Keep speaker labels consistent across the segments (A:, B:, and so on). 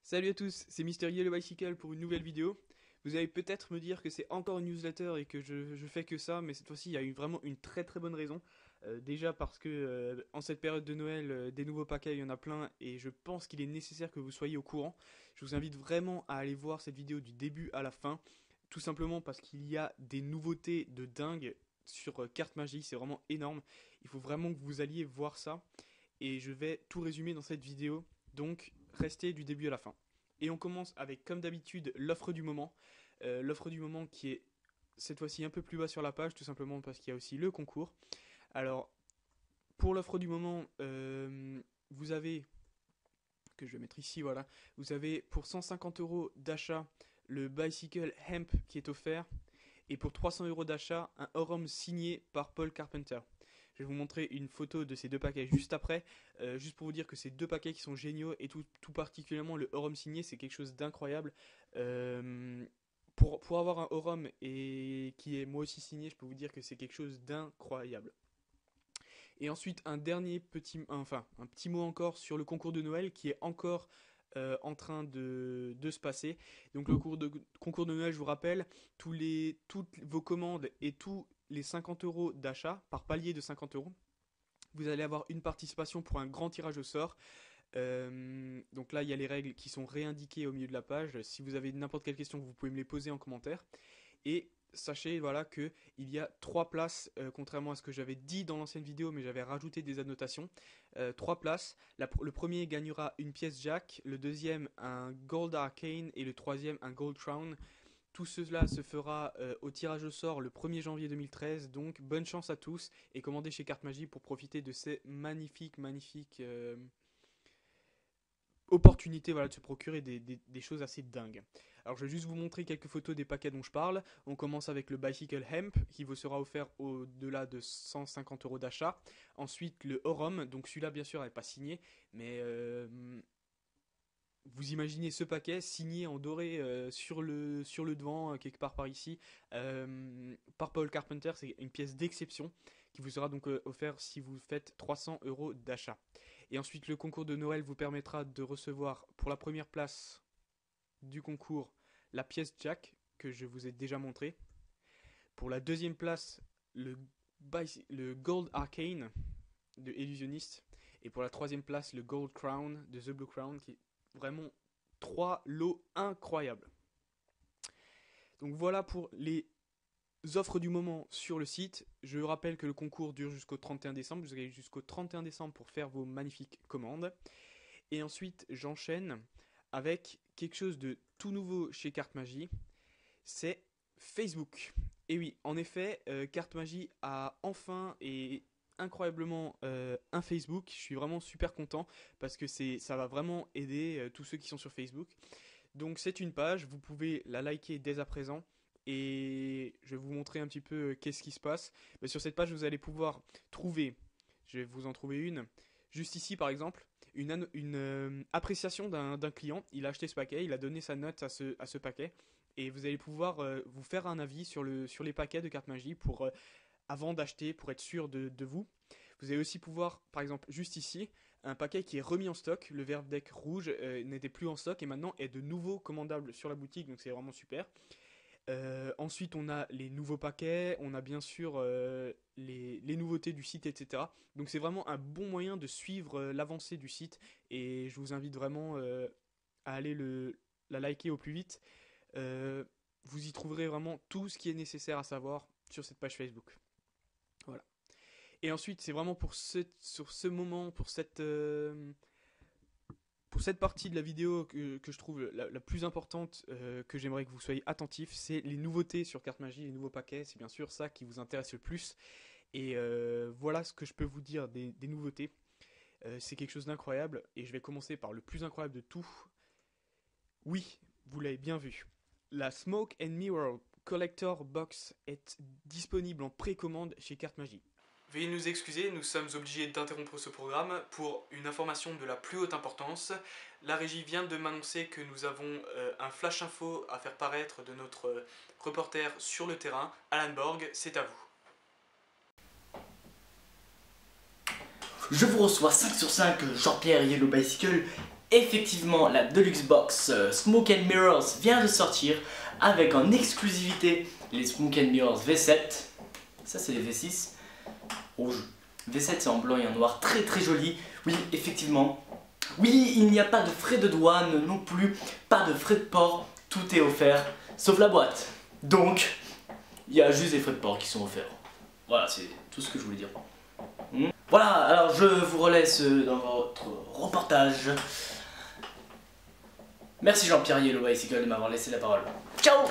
A: Salut à tous, c'est Mister Yellow Bicycle pour une nouvelle vidéo. Vous allez peut-être me dire que c'est encore une newsletter et que je fais que ça, mais cette fois-ci il y a vraiment une très très bonne raison. Déjà parce que en cette période de Noël, des nouveaux paquets, il y en a plein et je pense qu'il est nécessaire que vous soyez au courant. Je vous invite vraiment à aller voir cette vidéo du début à la fin, tout simplement parce qu'il y a des nouveautés de dingue sur Carte Magie, c'est vraiment énorme. Il faut vraiment que vous alliez voir ça et je vais tout résumer dans cette vidéo. Donc restez du début à la fin. Et on commence avec, comme d'habitude, l'offre du moment. L'offre du moment qui est cette fois-ci un peu plus bas sur la page, tout simplement parce qu'il y a aussi le concours. Alors, pour l'offre du moment, vous avez, que je vais mettre ici, voilà, vous avez pour 150 euros d'achat le Bicycle Hemp qui est offert. Et pour 300 euros d'achat, un Orum signé par Paul Carpenter. Je vais vous montrer une photo de ces deux paquets juste après, juste pour vous dire que ces deux paquets qui sont géniaux et tout particulièrement le Orum signé, c'est quelque chose d'incroyable. Pour avoir un Orum et qui est moi aussi signé, je peux vous dire que c'est quelque chose d'incroyable. Et ensuite un petit mot encore sur le concours de Noël qui est encore en train de se passer. Donc le concours de Noël, je vous rappelle, toutes vos commandes et tous les 50 euros d'achat, par palier de 50 euros, vous allez avoir une participation pour un grand tirage au sort. Donc là, il y a les règles qui sont réindiquées au milieu de la page. Si vous avez n'importe quelle question, vous pouvez me les poser en commentaire. Et sachez voilà que il y a 3 places, contrairement à ce que j'avais dit dans l'ancienne vidéo, mais j'avais rajouté des annotations. 3 places. Le premier gagnera une pièce Jack, le deuxième un Gold Arcane et le troisième un Gold Crown. Tout cela se fera au tirage au sort le 1er janvier 2013. Donc bonne chance à tous et commandez chez Carte Magie pour profiter de ces magnifiques opportunité voilà, de se procurer des choses assez dingues. Alors je vais juste vous montrer quelques photos des paquets dont je parle. On commence avec le Bicycle Hemp qui vous sera offert au-delà de 150 euros d'achat. Ensuite le Orum, donc celui-là bien sûr n'est pas signé, mais vous imaginez ce paquet signé en doré sur le devant, quelque part par ici, par Paul Carpenter. C'est une pièce d'exception qui vous sera donc offert si vous faites 300 euros d'achat. Et ensuite, le concours de Noël vous permettra de recevoir pour la première place du concours la pièce Jack que je vous ai déjà montré. Pour la deuxième place, le Gold Arcane de Illusionist. Et pour la troisième place, le Gold Crown de The Blue Crown, qui est vraiment 3 lots incroyables. Donc voilà pour les offres du moment sur le site. Je rappelle que le concours dure jusqu'au 31 décembre. Vous avez jusqu'au 31 décembre pour faire vos magnifiques commandes. Et ensuite, j'enchaîne avec quelque chose de tout nouveau chez Carte Magie. C'est Facebook. Et oui, en effet, Carte Magie a enfin et incroyablement un Facebook. Je suis vraiment super content parce que ça va vraiment aider tous ceux qui sont sur Facebook. Donc c'est une page, vous pouvez la liker dès à présent et je vais vous montrer un petit peu qu'est-ce qui se passe. Mais sur cette page, vous allez pouvoir trouver, je vais vous en trouver une, juste ici par exemple, une appréciation d'un client. Il a acheté ce paquet, il a donné sa note à ce paquet et vous allez pouvoir vous faire un avis sur les paquets de Carte Magie avant d'acheter, pour être sûr de vous. Vous allez aussi pouvoir, par exemple, juste ici, un paquet qui est remis en stock. Le Verve Deck rouge n'était plus en stock et maintenant est de nouveau commandable sur la boutique, donc c'est vraiment super. Ensuite, on a les nouveaux paquets, on a bien sûr les nouveautés du site, etc. Donc c'est vraiment un bon moyen de suivre l'avancée du site et je vous invite vraiment à aller la liker au plus vite. Vous y trouverez vraiment tout ce qui est nécessaire à savoir sur cette page Facebook. Voilà. Et ensuite, c'est vraiment sur ce moment, pour cette partie de la vidéo que je trouve la plus importante, que j'aimerais que vous soyez attentifs, c'est les nouveautés sur Carte Magie, les nouveaux paquets. C'est bien sûr ça qui vous intéresse le plus. Et voilà ce que je peux vous dire des nouveautés. C'est quelque chose d'incroyable. Et je vais commencer par le plus incroyable de tout. Oui, vous l'avez bien vu. La Smoke and Mirror Collector Box est disponible en précommande chez Carte Magie. Veuillez nous excuser, nous sommes obligés d'interrompre ce programme pour une information de la plus haute importance. La régie vient de m'annoncer que nous avons un flash info à faire paraître de notre reporter sur le terrain, Alan Borg, c'est à vous.
B: Je vous reçois 5 sur 5, Jean-Pierre Yellow Bicycle, Effectivement, la Deluxe Box Smoke and Mirrors vient de sortir avec en exclusivité les Smoke and Mirrors V7. Ça c'est les V6 rouge. V7 c'est en blanc et en noir, très très joli. Oui, effectivement. Oui, il n'y a pas de frais de douane non plus, pas de frais de port, tout est offert, sauf la boîte. Donc, il y a juste des frais de port qui sont offerts. Voilà, c'est tout ce que je voulais dire. Voilà, alors je vous relaisse dans votre reportage. Merci Jean-Pierre Yellow Bicycle de m'avoir laissé la parole. Ciao!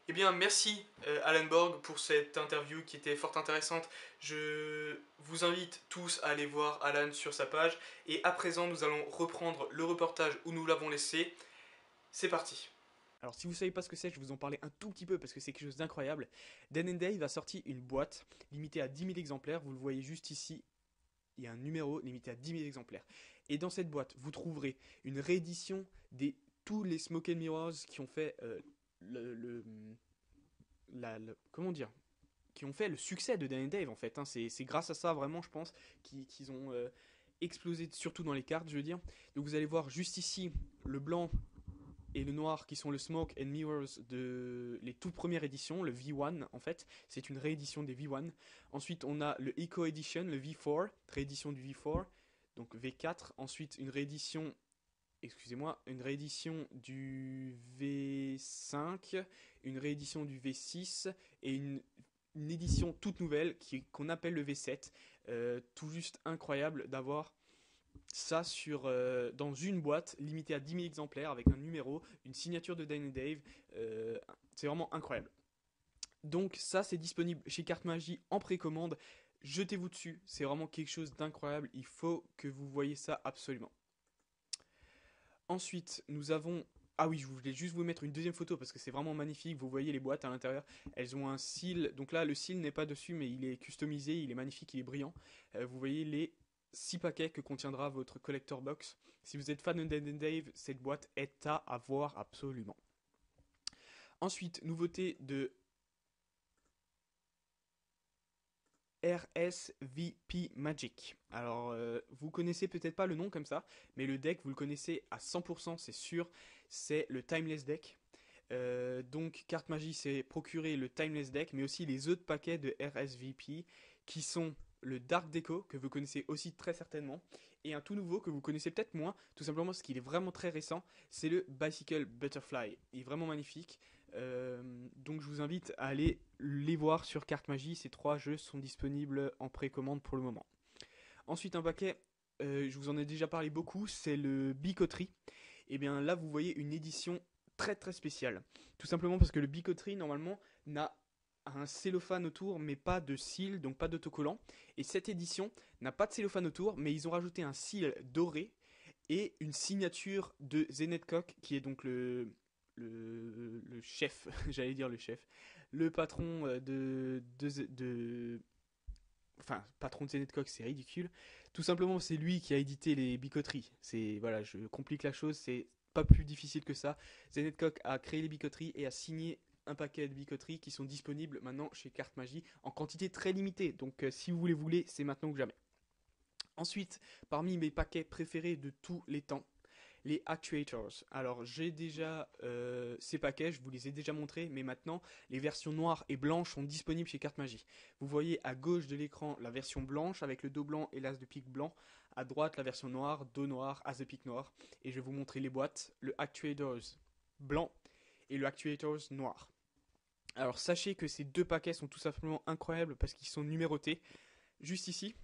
A: Eh bien, merci Alan Borg pour cette interview qui était fort intéressante. Je vous invite tous à aller voir Alan sur sa page. Et à présent, nous allons reprendre le reportage où nous l'avons laissé. C'est parti. Alors, si vous ne savez pas ce que c'est, je vais vous en parler un tout petit peu parce que c'est quelque chose d'incroyable. Dan Dave a sorti une boîte limitée à 10 000 exemplaires. Vous le voyez juste ici. Il y a un numéro limité à 10 000 exemplaires. Et dans cette boîte, vous trouverez une réédition des tous les Smoke and Mirrors qui ont fait le comment dire, qui ont fait le succès de Dan Dave en fait. Hein. C'est grâce à ça vraiment, je pense, qu'ils ont explosé, surtout dans les cartes, je veux dire. Donc vous allez voir juste ici le blanc et le noir qui sont le Smoke and Mirrors de les toutes premières éditions, le V1 en fait, c'est une réédition des V1. Ensuite on a le Eco Edition, le V4, réédition du V4, donc V4. Ensuite une réédition, excusez-moi, une réédition du V5, une réédition du V6 et une édition toute nouvelle qu'on appelle le V7. Tout juste incroyable d'avoir ça dans une boîte limitée à 10 000 exemplaires avec un numéro, une signature de Dan Dave. C'est vraiment incroyable. Donc ça c'est disponible chez Carte Magie en précommande. Jetez-vous dessus, c'est vraiment quelque chose d'incroyable. Il faut que vous voyez ça absolument. Ensuite, nous avons... Ah oui, je voulais juste vous mettre une deuxième photo parce que c'est vraiment magnifique. Vous voyez les boîtes à l'intérieur. Elles ont un seal. Donc là, le seal n'est pas dessus, mais il est customisé. Il est magnifique, il est brillant. Vous voyez les 6 paquets que contiendra votre collector box. Si vous êtes fan de Dan Dave, cette boîte est à avoir absolument. Ensuite, nouveauté de RSVP Magic. Alors, vous connaissez peut-être pas le nom comme ça, mais le deck, vous le connaissez à 100%, c'est sûr. C'est le Timeless Deck. Donc, Carte Magie s'est procuré le Timeless Deck, mais aussi les autres paquets de RSVP, qui sont le Dark Deco, que vous connaissez aussi très certainement, et un tout nouveau que vous connaissez peut-être moins, tout simplement parce qu'il est vraiment très récent, c'est le Bicycle Butterfly. Il est vraiment magnifique. Donc je vous invite à aller les voir sur Carte Magie. Ces 3 jeux sont disponibles en précommande pour le moment. Ensuite un paquet, je vous en ai déjà parlé beaucoup, c'est le Bicoterie. Et bien là vous voyez une édition très très spéciale. Tout simplement parce que le Bicoterie normalement n'a un cellophane autour mais pas de seal, donc pas d'autocollant. Et cette édition n'a pas de cellophane autour mais ils ont rajouté un seal doré et une signature de Zenetcock qui est donc le chef, j'allais dire le chef, le patron enfin, patron de Zenetcock, c'est ridicule. Tout simplement, c'est lui qui a édité les bicoteries. C'est, voilà, je complique la chose, c'est pas plus difficile que ça. Zenetcock a créé les bicoteries et a signé un paquet de bicoteries qui sont disponibles maintenant chez Carte Magie en quantité très limitée. Donc, si vous les voulez, c'est maintenant ou jamais. Ensuite, parmi mes paquets préférés de tous les temps, les actuators. Alors j'ai déjà ces paquets, je vous les ai déjà montrés, mais maintenant les versions noires et blanches sont disponibles chez Carte Magie. Vous voyez à gauche de l'écran la version blanche avec le dos blanc et l'as de pique blanc. À droite la version noire, dos noir, as de pique noir. Et je vais vous montrer les boîtes, le actuators blanc et le actuators noir. Alors sachez que ces deux paquets sont tout simplement incroyables parce qu'ils sont numérotés. Juste ici,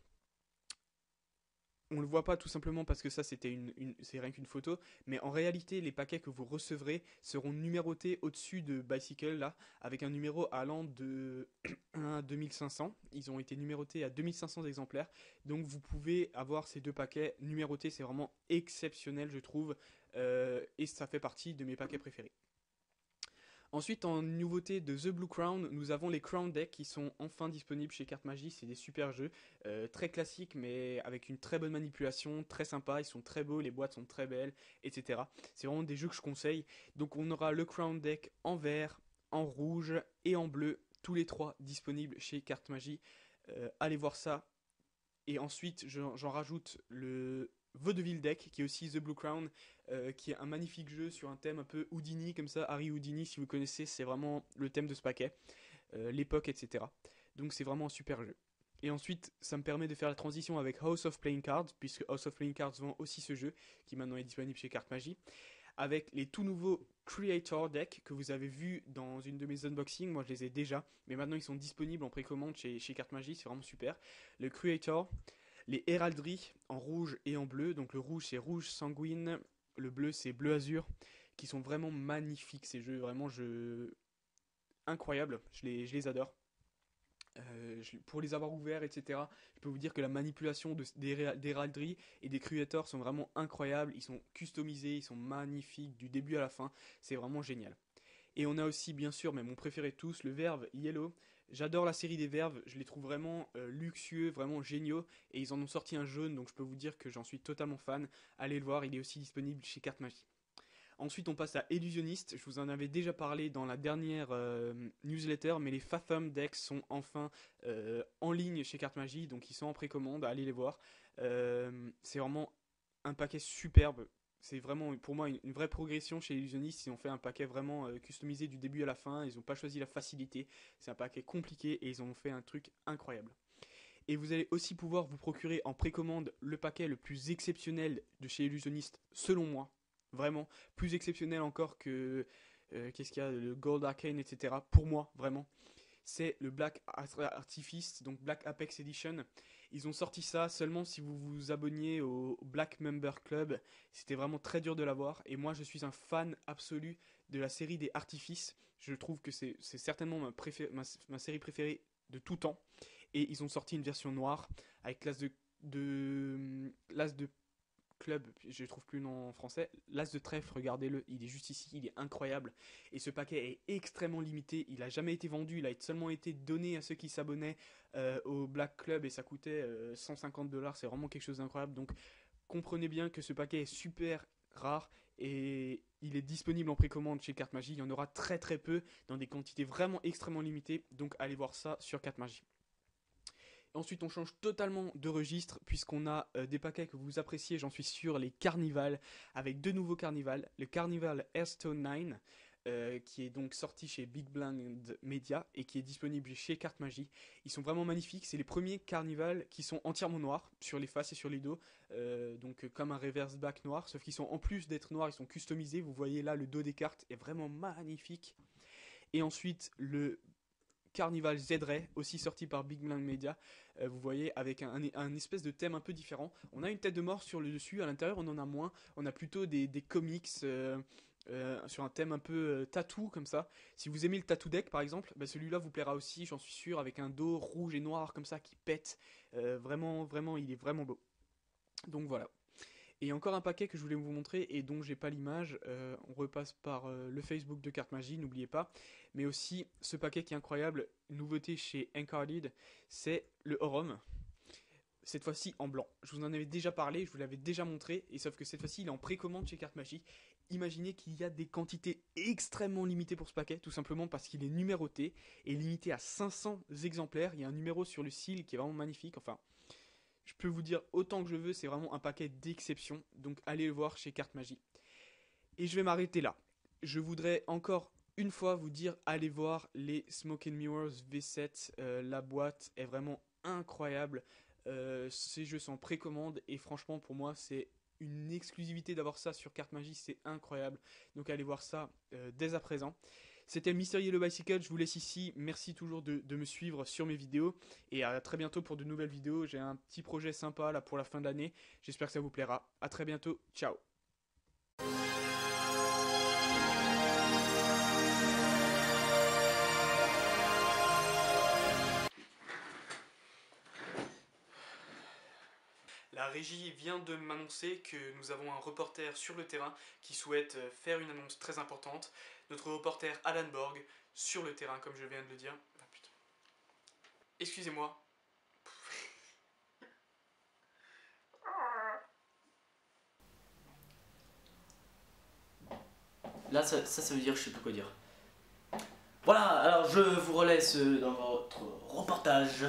A: on le voit pas tout simplement parce que ça c'est rien qu'une photo, mais en réalité les paquets que vous recevrez seront numérotés au-dessus de Bicycle là, avec un numéro allant de 1 à 2500. Ils ont été numérotés à 2500 exemplaires, donc vous pouvez avoir ces deux paquets numérotés, c'est vraiment exceptionnel je trouve, et ça fait partie de mes paquets préférés. Ensuite, en nouveauté de The Blue Crown, nous avons les Crown Decks qui sont enfin disponibles chez Carte Magie. C'est des super jeux, très classiques mais avec une très bonne manipulation, très sympa. Ils sont très beaux, les boîtes sont très belles, etc. C'est vraiment des jeux que je conseille. Donc on aura le Crown Deck en vert, en rouge et en bleu, tous les trois disponibles chez Carte Magie. Allez voir ça. Et ensuite, j'en rajoute Vaudeville Deck, qui est aussi The Blue Crown, qui est un magnifique jeu sur un thème un peu Houdini, comme ça, Harry Houdini, si vous connaissez, c'est vraiment le thème de ce paquet, l'époque, etc. Donc c'est vraiment un super jeu. Et ensuite, ça me permet de faire la transition avec House of Playing Cards, puisque House of Playing Cards vend aussi ce jeu, qui maintenant est disponible chez Carte Magie, avec les tout nouveaux Creator Deck que vous avez vu dans une de mes unboxings. Moi, je les ai déjà, mais maintenant ils sont disponibles en précommande chez Carte Magie, c'est vraiment super. Le Creator, les Heraldry en rouge et en bleu, donc le rouge c'est rouge sanguine, le bleu c'est bleu azur, qui sont vraiment magnifiques ces jeux, vraiment incroyables, je les adore. Pour les avoir ouverts, etc., je peux vous dire que la manipulation des heraldries et des creators sont vraiment incroyables. Ils sont customisés, ils sont magnifiques du début à la fin. C'est vraiment génial. Et on a aussi, bien sûr, mais mon préféré de tous, le Verve Yellow. J'adore la série des Verves, je les trouve vraiment luxueux, vraiment géniaux. Et ils en ont sorti un jaune, donc je peux vous dire que j'en suis totalement fan. Allez le voir, il est aussi disponible chez Carte Magie. Ensuite, on passe à Illusionniste. Je vous en avais déjà parlé dans la dernière newsletter, mais les Fathom Decks sont enfin en ligne chez Carte Magie, donc ils sont en précommande, allez les voir. C'est vraiment un paquet superbe. C'est vraiment pour moi une vraie progression chez Illusionniste. Ils ont fait un paquet vraiment customisé du début à la fin. Ils n'ont pas choisi la facilité. C'est un paquet compliqué et ils ont fait un truc incroyable. Et vous allez aussi pouvoir vous procurer en précommande le paquet le plus exceptionnel de chez Illusionniste, selon moi. Vraiment, plus exceptionnel encore que qu'est-ce qu'il y a, le Gold Arcane, etc. Pour moi, vraiment, c'est le Black Artifice, donc Black Apex Edition. Ils ont sorti ça seulement si vous vous abonniez au Black Member Club. C'était vraiment très dur de l'avoir. Et moi, je suis un fan absolu de la série des Artifices. Je trouve que c'est certainement ma série préférée de tout temps. Et ils ont sorti une version noire avec l'as de club, je ne trouve plus le nom en français, l'As de trèfle, regardez-le, il est juste ici, il est incroyable. Et ce paquet est extrêmement limité, il n'a jamais été vendu, il a seulement été donné à ceux qui s'abonnaient au Black Club et ça coûtait 150 $, c'est vraiment quelque chose d'incroyable. Donc comprenez bien que ce paquet est super rare et il est disponible en précommande chez Carte Magie. Il y en aura très très peu dans des quantités vraiment extrêmement limitées, donc allez voir ça sur Carte Magie. Ensuite, on change totalement de registre puisqu'on a des paquets que vous appréciez, j'en suis sûr, les Carnival, avec deux nouveaux Carnival. Le Carnival Airstone 9, qui est donc sorti chez Big Blind Media et qui est disponible chez Carte Magie. Ils sont vraiment magnifiques, c'est les premiers Carnival qui sont entièrement noirs sur les faces et sur les dos, donc comme un reverse back noir, sauf qu'ils sont en plus d'être noirs, ils sont customisés. Vous voyez là, le dos des cartes est vraiment magnifique. Et ensuite, le Carnival Z-Ray, aussi sorti par Big Blind Media, vous voyez, avec un espèce de thème un peu différent. On a une tête de mort sur le dessus, à l'intérieur on en a moins, on a plutôt des comics sur un thème un peu tattoo comme ça. Si vous aimez le tattoo deck par exemple, bah, celui-là vous plaira aussi, j'en suis sûr, avec un dos rouge et noir comme ça qui pète. Vraiment, vraiment, il est vraiment beau. Donc voilà. Et encore un paquet que je voulais vous montrer et dont j'ai pas l'image, on repasse par le Facebook de Carte Magie, n'oubliez pas. Mais aussi ce paquet qui est incroyable, nouveauté chez Encarded, c'est le Horum. Cette fois-ci en blanc. Je vous en avais déjà parlé, je vous l'avais déjà montré, et sauf que cette fois-ci il est en précommande chez Carte Magie. Imaginez qu'il y a des quantités extrêmement limitées pour ce paquet, tout simplement parce qu'il est numéroté et limité à 500 exemplaires. Il y a un numéro sur le cil qui est vraiment magnifique, enfin... Je peux vous dire autant que je veux, c'est vraiment un paquet d'exception. Donc allez le voir chez Carte Magie. Et je vais m'arrêter là. Je voudrais encore une fois vous dire, allez voir les Smoke and Mirrors V7. La boîte est vraiment incroyable. Ces jeux sont en précommande et franchement pour moi c'est une exclusivité d'avoir ça sur Carte Magie, c'est incroyable. Donc allez voir ça dès à présent. C'était Mister Yellow Bicycle, je vous laisse ici. Merci toujours de me suivre sur mes vidéos. Et à très bientôt pour de nouvelles vidéos. J'ai un petit projet sympa là pour la fin de l'année. J'espère que ça vous plaira. À très bientôt. Ciao. La régie vient de m'annoncer que nous avons un reporter sur le terrain qui souhaite faire une annonce très importante. Notre reporter Alan Borg sur le terrain, comme je viens de le dire. Ah, putain. Excusez-moi.
B: Là, ça veut dire, je sais plus quoi dire. Voilà, alors je vous relaisse dans votre reportage.